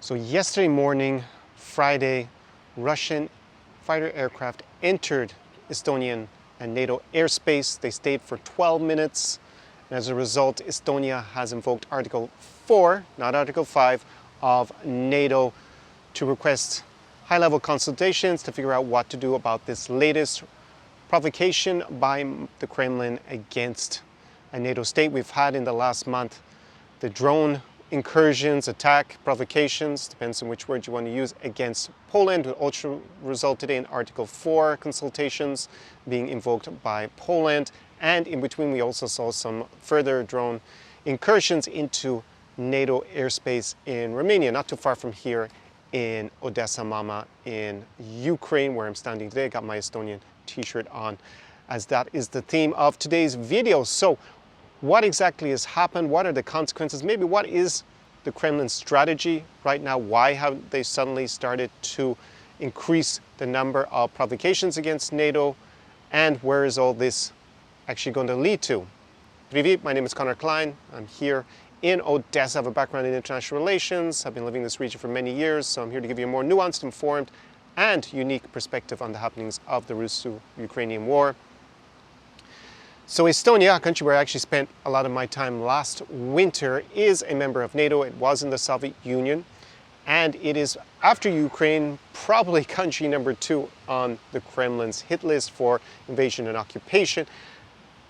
So yesterday morning, Friday, Russian fighter aircraft entered Estonian and NATO airspace. They stayed for 12 minutes. And as a result, Estonia has invoked Article 4, not Article 5, of NATO to request high-level consultations to figure out what to do about this latest provocation by the Kremlin against a NATO state. We've had in the last month the drone incursions, attack, provocations, depends on which word you want to use, against Poland, which also resulted in Article 4 consultations being invoked by Poland. And in between, we also saw some further drone incursions into NATO airspace in Romania, not too far from here in Odessa Mama in Ukraine, where I'm standing today. I got my Estonian t-shirt on, as that is the theme of today's video. So what exactly has happened? What are the consequences? Maybe what is the Kremlin strategy right now? Why have they suddenly started to increase the number of provocations against NATO? And where is all this actually going to lead to? Привет, my name is Connor Klein. I'm here in Odessa. I have a background in international relations. I've been living in this region for many years, so I'm here to give you a more nuanced, informed, and unique perspective on the happenings of the Russo-Ukrainian war. So Estonia, a country where I actually spent a lot of my time last winter, is a member of NATO. It was in the Soviet Union, and it is, after Ukraine, probably country number 2 on the Kremlin's hit list for invasion and occupation.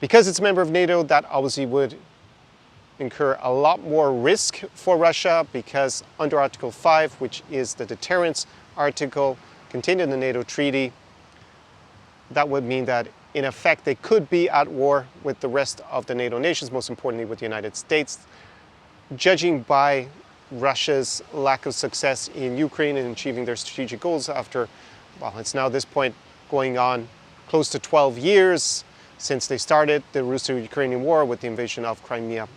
Because it's a member of NATO, that obviously would incur a lot more risk for Russia, because under Article 5, which is the deterrence article contained in the NATO treaty, that would mean that in effect they could be at war with the rest of the NATO nations, most importantly with the United States. Judging by Russia's lack of success in Ukraine in achieving their strategic goals after, well, it's now at this point going on close to 12 years since they started the Russo-Ukrainian war with the invasion of Crimea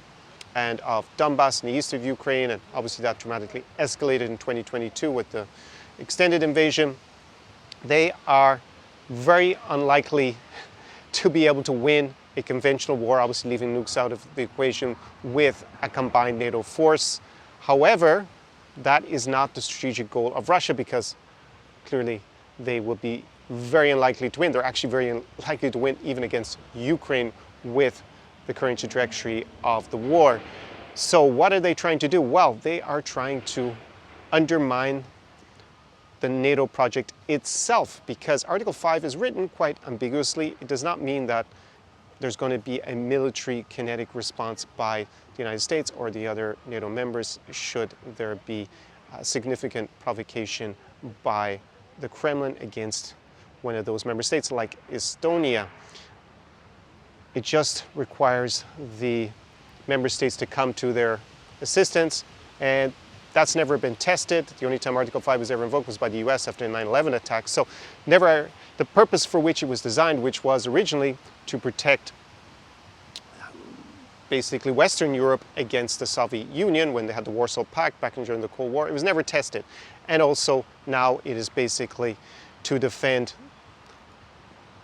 and of Donbass in the east of Ukraine, and obviously that dramatically escalated in 2022 with the extended invasion. They are very unlikely to be able to win a conventional war, obviously leaving nukes out of the equation, with a combined NATO force. However, that is not the strategic goal of Russia, because clearly they will be very unlikely to win. They're actually very unlikely to win even against Ukraine with the current trajectory of the war. So what are they trying to do? Well, they are trying to undermine the NATO project itself, because Article 5 is written quite ambiguously. It does not mean that there's going to be a military kinetic response by the United States or the other NATO members should there be significant provocation by the Kremlin against one of those member states like Estonia. It just requires the member states to come to their assistance, and that's never been tested. The only time Article 5 was ever invoked was by the US after the 9/11 attacks. So never the purpose for which it was designed, which was originally to protect basically Western Europe against the Soviet Union when they had the Warsaw Pact back during the Cold War, it was never tested. And also now it is basically to defend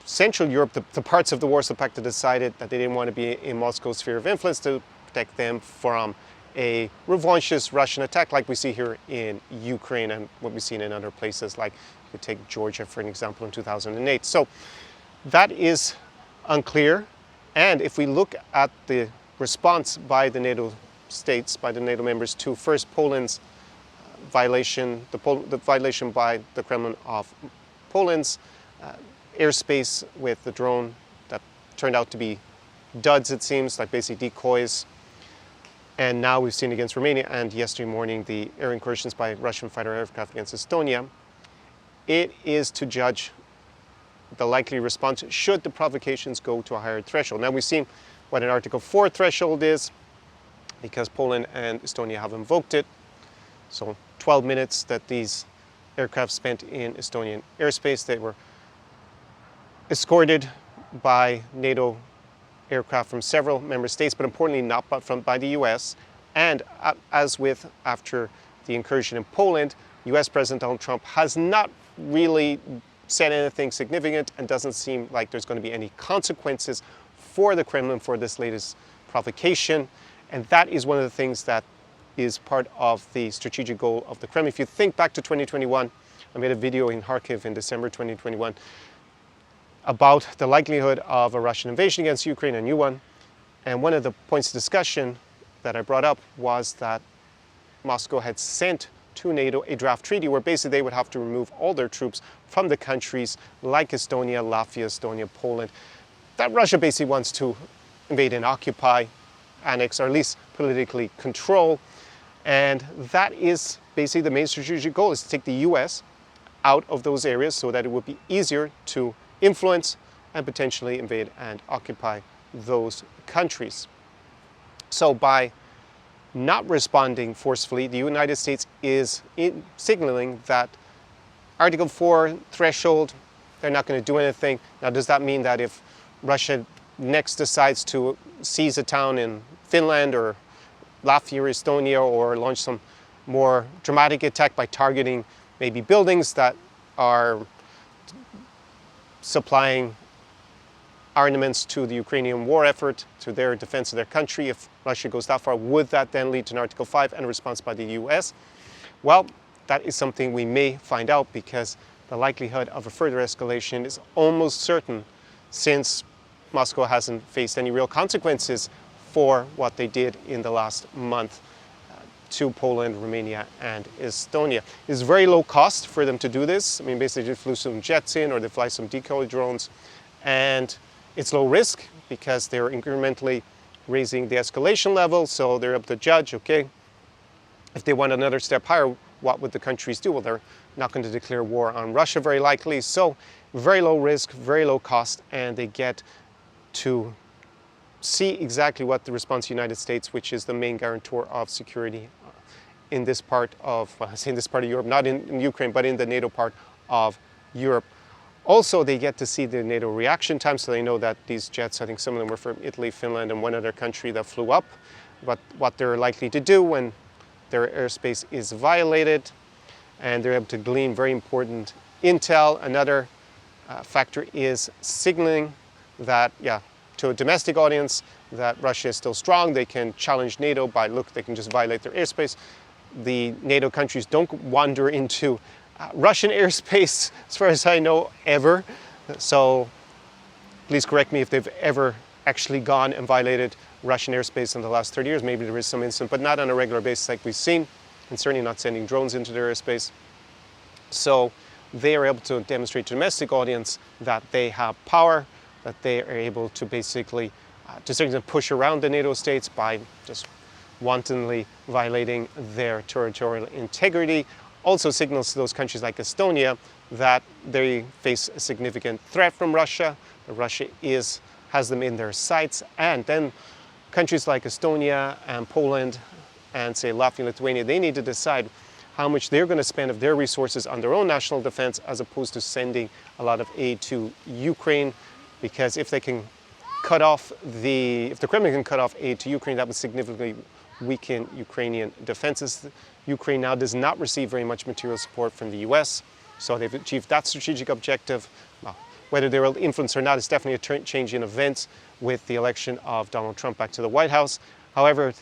Central Europe, the parts of the Warsaw Pact that decided that they didn't want to be in Moscow's sphere of influence, to protect them from a revanchist Russian attack like we see here in Ukraine and what we've seen in other places, like you could take Georgia for an example in 2008. So that is unclear. And if we look at the response by the NATO states, by the NATO members to first Poland's violation, the violation by the Kremlin of Poland's airspace with the drone that turned out to be duds, it seems, like basically decoys. And now we've seen against Romania, and yesterday morning the air incursions by Russian fighter aircraft against Estonia. It is to judge the likely response should the provocations go to a higher threshold. Now we've seen what an Article 4 threshold is, because Poland and Estonia have invoked it. So 12 minutes that these aircraft spent in Estonian airspace. They were escorted by NATO aircraft from several member states, but importantly not by the US. And as with after the incursion in Poland, US President Donald Trump has not really said anything significant and doesn't seem like there's going to be any consequences for the Kremlin for this latest provocation. And that is one of the things that is part of the strategic goal of the Kremlin. If you think back to 2021, I made a video in Kharkiv in December 2021 about the likelihood of a Russian invasion against Ukraine, a new one. And one of the points of discussion that I brought up was that Moscow had sent to NATO a draft treaty where basically they would have to remove all their troops from the countries like Estonia, Latvia, Estonia, Poland, that Russia basically wants to invade and occupy, annex, or at least politically control. And that is basically the main strategic goal, is to take the US out of those areas so that it would be easier to influence and potentially invade and occupy those countries. So by not responding forcefully, the United States is signaling that Article 4 threshold, they're not going to do anything. Now, does that mean that if Russia next decides to seize a town in Finland or Latvia or Estonia, or launch some more dramatic attack by targeting maybe buildings that are supplying armaments to the Ukrainian war effort, to their defense of their country, if Russia goes that far, would that then lead to an Article 5 and a response by the US? Well, that is something we may find out, because the likelihood of a further escalation is almost certain, since Moscow hasn't faced any real consequences for what they did in the last month to Poland, Romania, and Estonia. It's very low cost for them to do this. I mean, basically they flew some jets in, or they fly some decoy drones, and it's low risk because they're incrementally raising the escalation level, so they're able to judge, okay, if they want another step higher, what would the countries do? Well, they're not going to declare war on Russia, very likely. So very low risk, very low cost, and they get to see exactly what the response of the United States, which is the main guarantor of security in this part of, well, I say in this part of Europe, not in Ukraine, but in the NATO part of Europe. Also, they get to see the NATO reaction time, so they know that these jets, I think some of them were from Italy, Finland, and one other country that flew up, but what they're likely to do when their airspace is violated, and they're able to glean very important intel. Another factor is signaling that, to a domestic audience, that Russia is still strong. They can challenge NATO by, look, they can just violate their airspace. The NATO countries don't wander into Russian airspace, as far as I know, ever. So please correct me if they've ever actually gone and violated Russian airspace in the last 30 years. Maybe there is some incident, but not on a regular basis like we've seen, and certainly not sending drones into their airspace. So they are able to demonstrate to the domestic audience that they have power, that they are able to basically, to certain extent, push around the NATO states by just wantonly violating their territorial integrity. Also signals to those countries like Estonia that they face a significant threat from Russia, that Russia has them in their sights. And then countries like Estonia and Poland and, say, Latvia and Lithuania, they need to decide how much they're going to spend of their resources on their own national defense, as opposed to sending a lot of aid to Ukraine. Because if they can cut off if the Kremlin can cut off aid to Ukraine, that would significantly weaken Ukrainian defenses. Ukraine now does not receive very much material support from the US, so they've achieved that strategic objective. Well, whether they will influence or not is definitely a change in events with the election of Donald Trump back to the White House. However,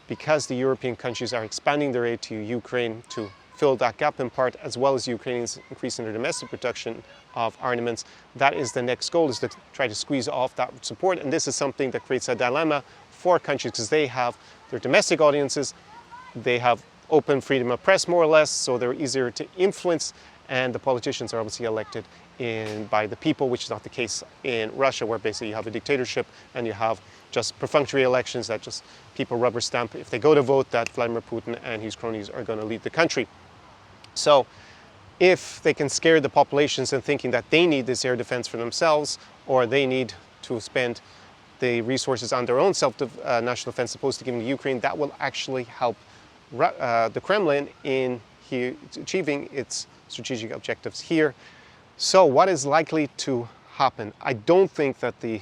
because the European countries are expanding their aid to Ukraine to fill that gap in part, as well as Ukrainians increasing their domestic production of armaments, that is the next goal, is to try to squeeze off that support. And this is something that creates a dilemma for countries, because they have their domestic audiences, they have open freedom of press more or less, so they're easier to influence, and the politicians are obviously elected by the people, which is not the case in Russia, where basically you have a dictatorship and you have just perfunctory elections that just people rubber stamp, if they go to vote, that Vladimir Putin and his cronies are going to lead the country. So if they can scare the populations into thinking that they need this air defense for themselves, or they need to spend the resources on their own national defense opposed to giving to Ukraine, that will actually help the Kremlin in achieving its strategic objectives here. So what is likely to happen? I don't think that the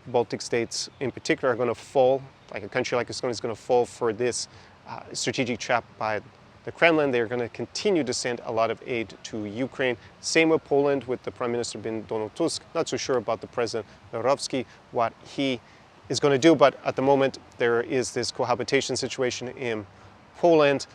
Baltic states in particular are going to fall, like a country like Estonia is going to fall for this strategic trap by the Kremlin. They're going to continue to send a lot of aid to Ukraine. Same with Poland, with the Prime Minister being Donald Tusk. Not so sure about the President Morawiecki, what he is going to do, but at the moment there is this cohabitation situation in Poland,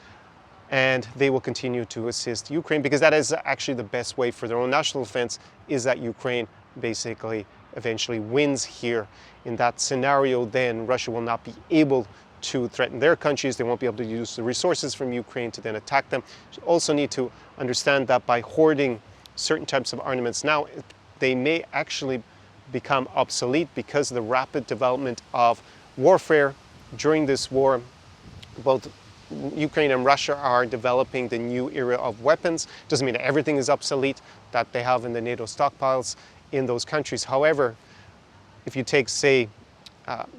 and they will continue to assist Ukraine, because that is actually the best way for their own national defense, is that Ukraine basically eventually wins here. In that scenario, then Russia will not be able to threaten their countries. They won't be able to use the resources from Ukraine to then attack them. You also need to understand that by hoarding certain types of armaments now, they may actually become obsolete because of the rapid development of warfare during this war. Both Ukraine and Russia are developing the new era of weapons. Doesn't mean that everything is obsolete that they have in the NATO stockpiles in those countries. However, if you take, say,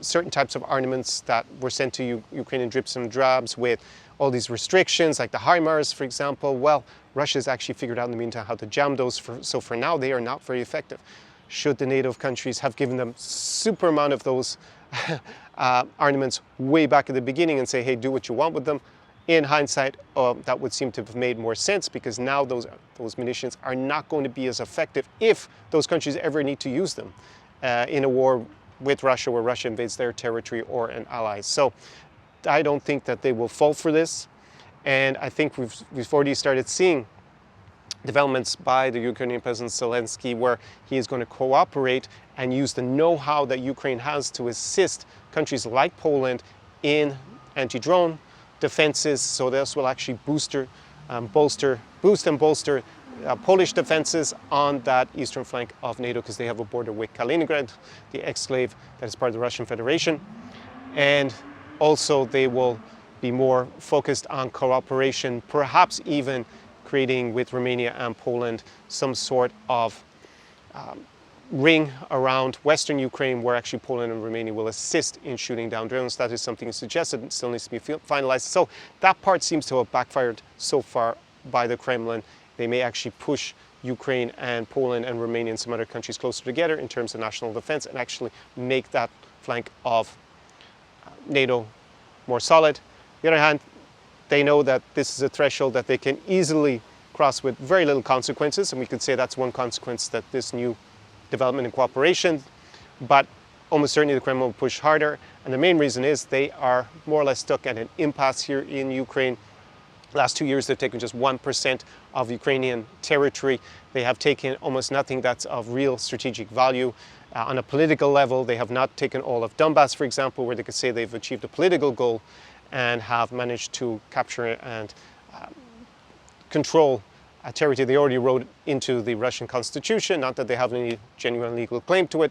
certain types of armaments that were sent to Ukraine in drips and drabs with all these restrictions, like the HIMARS, for example, well, Russia's actually figured out in the meantime how to jam those. So for now, they are not very effective. Should the NATO countries have given them super amount of those armaments way back at the beginning and say, hey, do what you want with them, in hindsight, that would seem to have made more sense, because now those munitions are not going to be as effective if those countries ever need to use them in a war with Russia, where Russia invades their territory or an ally. So I don't think that they will fall for this. And I think we've already started seeing developments by the Ukrainian President Zelensky, where he is going to cooperate and use the know-how that Ukraine has to assist countries like Poland in anti-drone defenses. So this will actually boost and bolster Polish defenses on that eastern flank of NATO, because they have a border with Kaliningrad, the exclave that is part of the Russian Federation. And also they will be more focused on cooperation, perhaps even creating with Romania and Poland some sort of ring around Western Ukraine, where actually Poland and Romania will assist in shooting down drones. That is something suggested, it still needs to be finalized. So that part seems to have backfired so far by the Kremlin. They may actually push Ukraine and Poland and Romania and some other countries closer together in terms of national defense, and actually make that flank of NATO more solid. On the other hand, they know that this is a threshold that they can easily cross with very little consequences, and we could say that's one consequence, that this new development and cooperation, but almost certainly the Kremlin will push harder. And the main reason is they are more or less stuck at an impasse here in Ukraine. Last 2 years, they've taken just 1% of Ukrainian territory. They have taken almost nothing that's of real strategic value. On a political level, they have not taken all of Donbass, for example, where they could say they've achieved a political goal and have managed to capture and control a territory they already wrote into the Russian constitution, not that they have any genuine legal claim to it.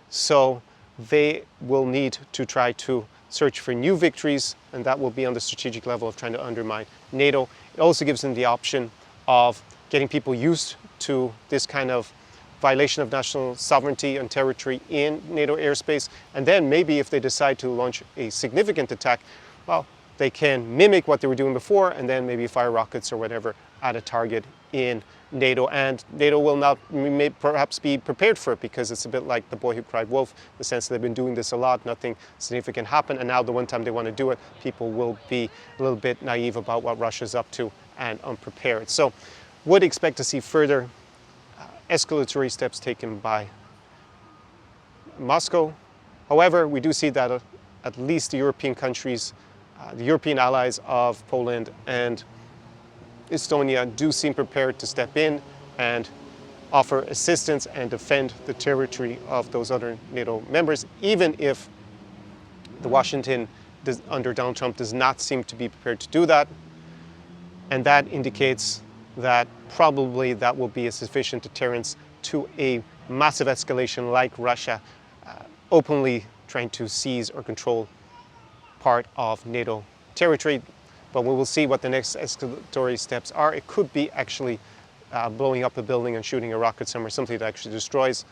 So they will need to try to search for new victories, and that will be on the strategic level of trying to undermine NATO. It also gives them the option of getting people used to this kind of violation of national sovereignty and territory in NATO airspace, and then maybe if they decide to launch a significant attack, well, they can mimic what they were doing before and then maybe fire rockets or whatever at a target in NATO. And NATO will not perhaps be prepared for it, because it's a bit like the boy who cried wolf, in the sense that they've been doing this a lot, nothing significant happened, and now the one time they want to do it, people will be a little bit naive about what Russia's up to and unprepared. So would expect to see further escalatory steps taken by Moscow. However, we do see that at least the European countries, the European allies of Poland and Estonia do seem prepared to step in and offer assistance and defend the territory of those other NATO members, even if the Washington under Donald Trump does not seem to be prepared to do that. And that indicates that probably that will be a sufficient deterrence to a massive escalation like Russia openly trying to seize or control part of NATO territory. But we will see what the next escalatory steps are. It could be actually blowing up a building and shooting a rocket somewhere, something that actually destroys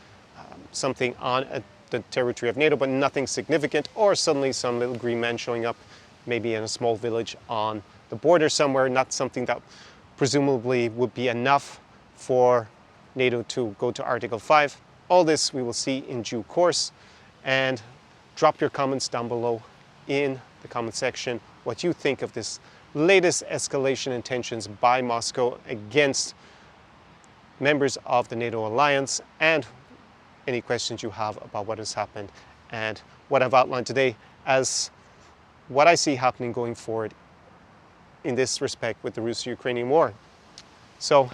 something on the territory of NATO, but nothing significant, or suddenly some little green man showing up maybe in a small village on the border somewhere, not something that presumably would be enough for NATO to go to Article 5. All this we will see in due course, and drop your comments down below in the comment section what you think of this latest escalation in tensions by Moscow against members of the NATO alliance, and any questions you have about what has happened and what I've outlined today as what I see happening going forward in this respect with the Russo-Ukrainian war. So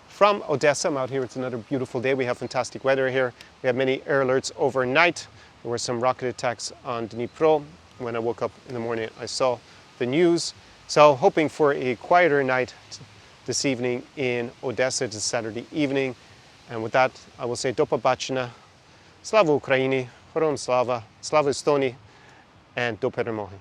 from Odessa, I'm out here. It's another beautiful day. We have fantastic weather here. We have many air alerts overnight. There were some rocket attacks on Dnipro. When I woke up in the morning, I saw the news. So hoping for a quieter night this evening in Odessa. It's Saturday evening. And with that, I will say do побачення, слава Україні, Героям слава, слава Estonii, and do перемоги.